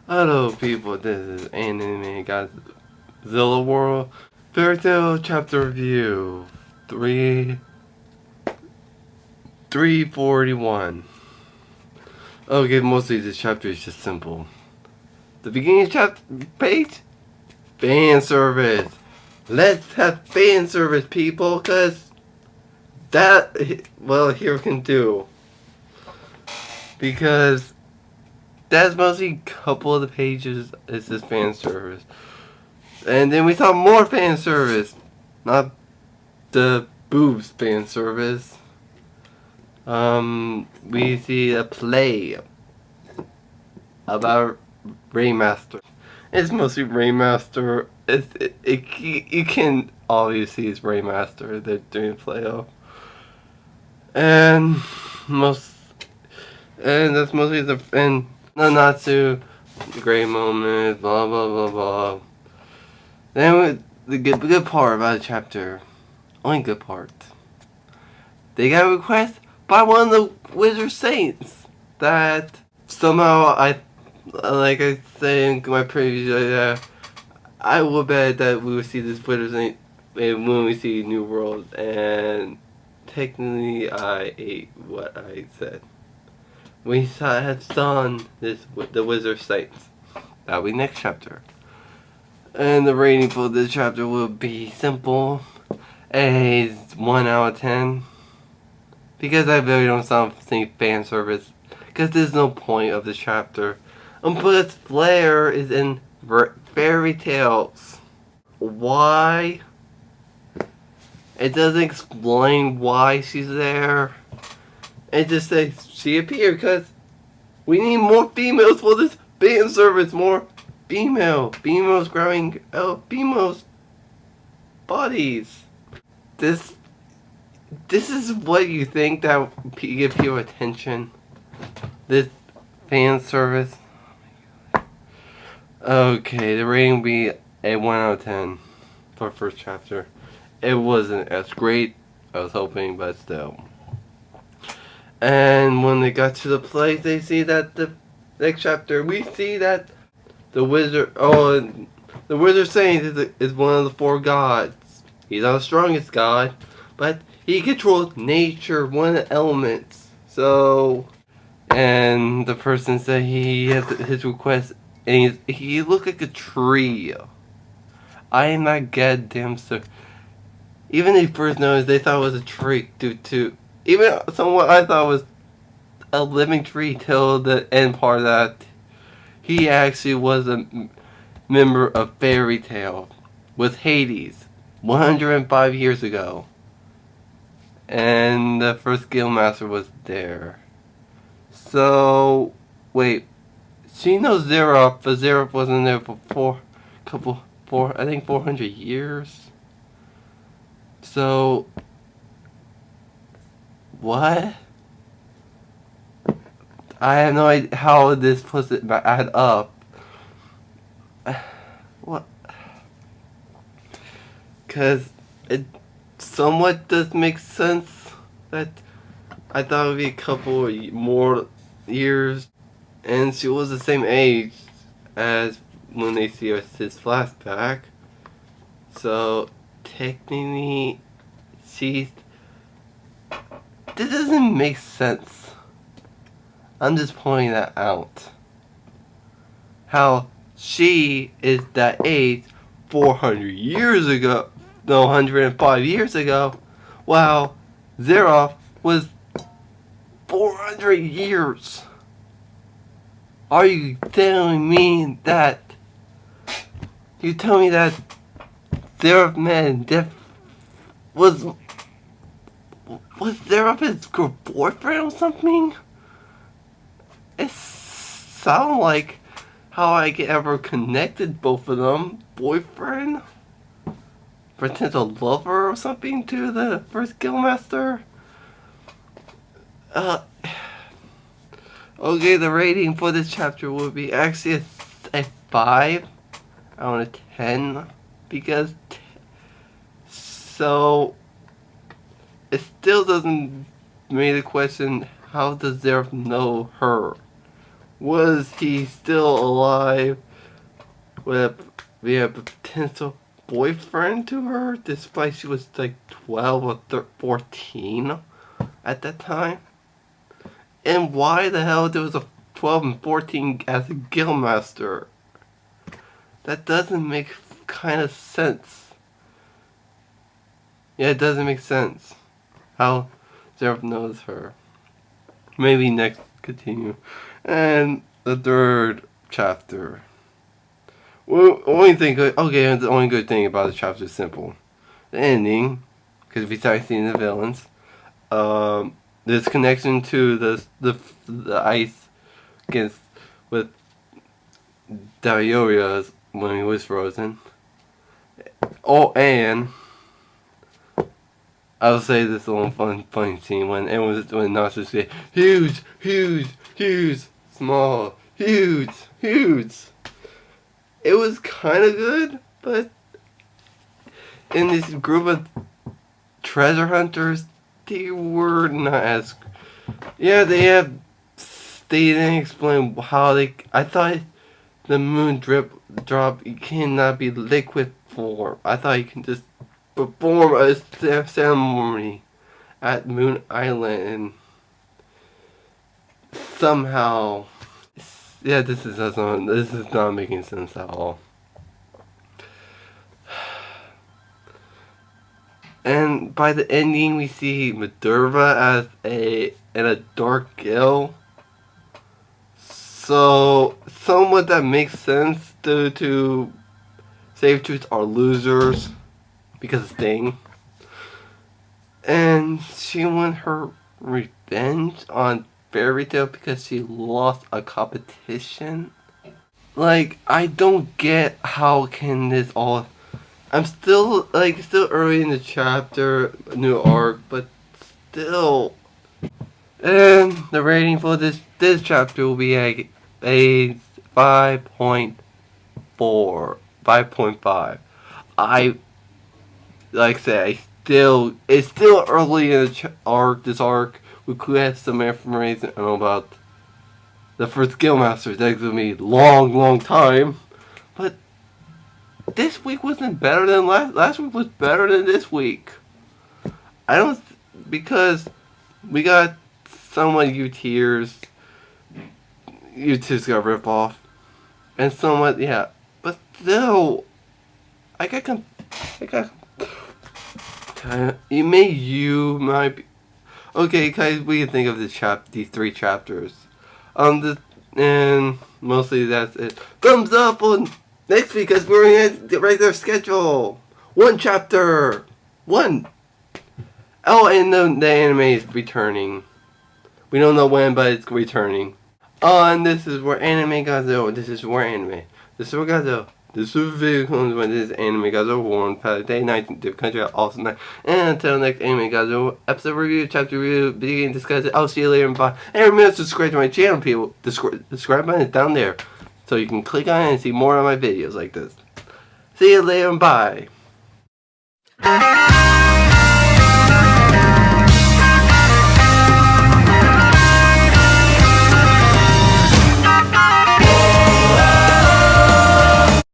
Hello people, this is Anime Godzilla World Fairy Tail Chapter Review 341. Okay, mostly this chapter is just simple. The beginning chapter page? Fan service. Let's have fan service, people, cause here can do. Because that's mostly a couple of the pages is this fan service. And then we saw more fan service. Not the boobs fan service. We see a play about Raymaster. It's mostly Raymaster. You can obviously it's Raymaster. They're doing a play of, and most, and that's mostly and Nanatsu, the great moment. Blah blah blah blah. Then the good part about the chapter, only good part. They got a request by one of the Wizard Saints that somehow like I said in my previous video, I will bet that we will see this Wizard Saint when we see New World, and technically I ate what I said. We have done this with the Wizard Saints. That'll be next chapter. And the rating for this chapter will be simple. A 1 out of 10. Because I really don't think fan service. Because there's no point of the chapter. Plus, Flare is in Fairy Tales. Why? It doesn't explain why she's there. It just says she appeared because we need more females for this fan service. More females growing females bodies. This is what you think that give people attention. This fan service. Okay, the rating will be a 1 out of 10 for first chapter. It wasn't as great I was hoping, but still. And when they got to the place, they see that the next chapter, we see that the wizard Saint is one of the 4 gods. He's not the strongest god, but he controls nature, one of the elements. So, and the person said he has his request, and he looked like a tree. I am not goddamn so. Even they first noticed, they thought it was a trick due to even someone I thought was a living tree till the end part of that. He actually was a member of Fairy Tail with Hades 105 years ago. And the first Guildmaster was there. So, wait. She knows Zeroth, but Zeroth wasn't there for I think 400 years. So, what? I have no idea how this puts it add up. What? Because it somewhat does make sense that I thought it would be a couple more years, and she was the same age as when they see his flashback. So technically, this doesn't make sense. I'm just pointing that out. How she is that age 400 years ago, no, 105 years ago, while Zeroth was 400 years. Are you telling me that? You tell me that Zeroth was Zeroth his boyfriend or something? It sounds like how I get ever connected both of them. Boyfriend? Potential lover or something to the first Guildmaster? Okay, the rating for this chapter will be actually a 5 out of 10. Because so it still doesn't make the question, how does Zeroth know her? Was he still alive? Would be a potential boyfriend to her, despite she was like 12 or 14 at that time? And why the hell there was a 12 and 14 as a guildmaster? That doesn't make kind of sense. Yeah, it doesn't make sense. How Zeref knows her. Maybe next continue. And the third chapter. Well, only thing good. Okay, the only good thing about the chapter is simple. The ending, because we start seeing the villains. This connection to the ice against with Dioria when he was frozen. Oh, and I'll say this one funny scene when Nasu said huge, huge, huge, small, huge, huge. It was kind of good, but in this group of treasure hunters, they were not as. Yeah, they didn't explain how they. I thought the moon drop cannot be liquid form. I thought you can just perform a ceremony at Moon Island and somehow. Yeah, this is not making sense at all. And by the ending, we see Minerva as in a dark gill. So somewhat that makes sense due to Sabertooths are losers because of Sting. And she won her revenge on Fairy Tail because she lost a competition. Like, I don't get how can this all. I'm still early in the chapter, new arc, but still. And the rating for this chapter will be a 5.4, 5.5. I like I said, it's still early in the arc. This arc we could have some information about the first Guildmaster. That's gonna be long time, but this week wasn't better than last week was better than this week. I don't because we got somewhat U-tiers. U-tiers got ripped off, and somewhat but still, I got you might be okay. Guys, we can think of these 3 chapters. And mostly that's it. Thumbs up on next week because we're in the regular schedule. 1 chapter, 1. Oh, and the anime is returning. We don't know when, but it's returning. Oh, and this is where Anime Gazo. This is where Anime. This is where Gazo. This is video comes when this is Anime Gazo Warren Day 19th different country also night. And until next Anime Gazo episode review, chapter review, video game discuss it. I'll see you later and bye. And remember to subscribe to my channel, people. The subscribe button is down there. So you can click on it and see more of my videos like this. See you later and bye.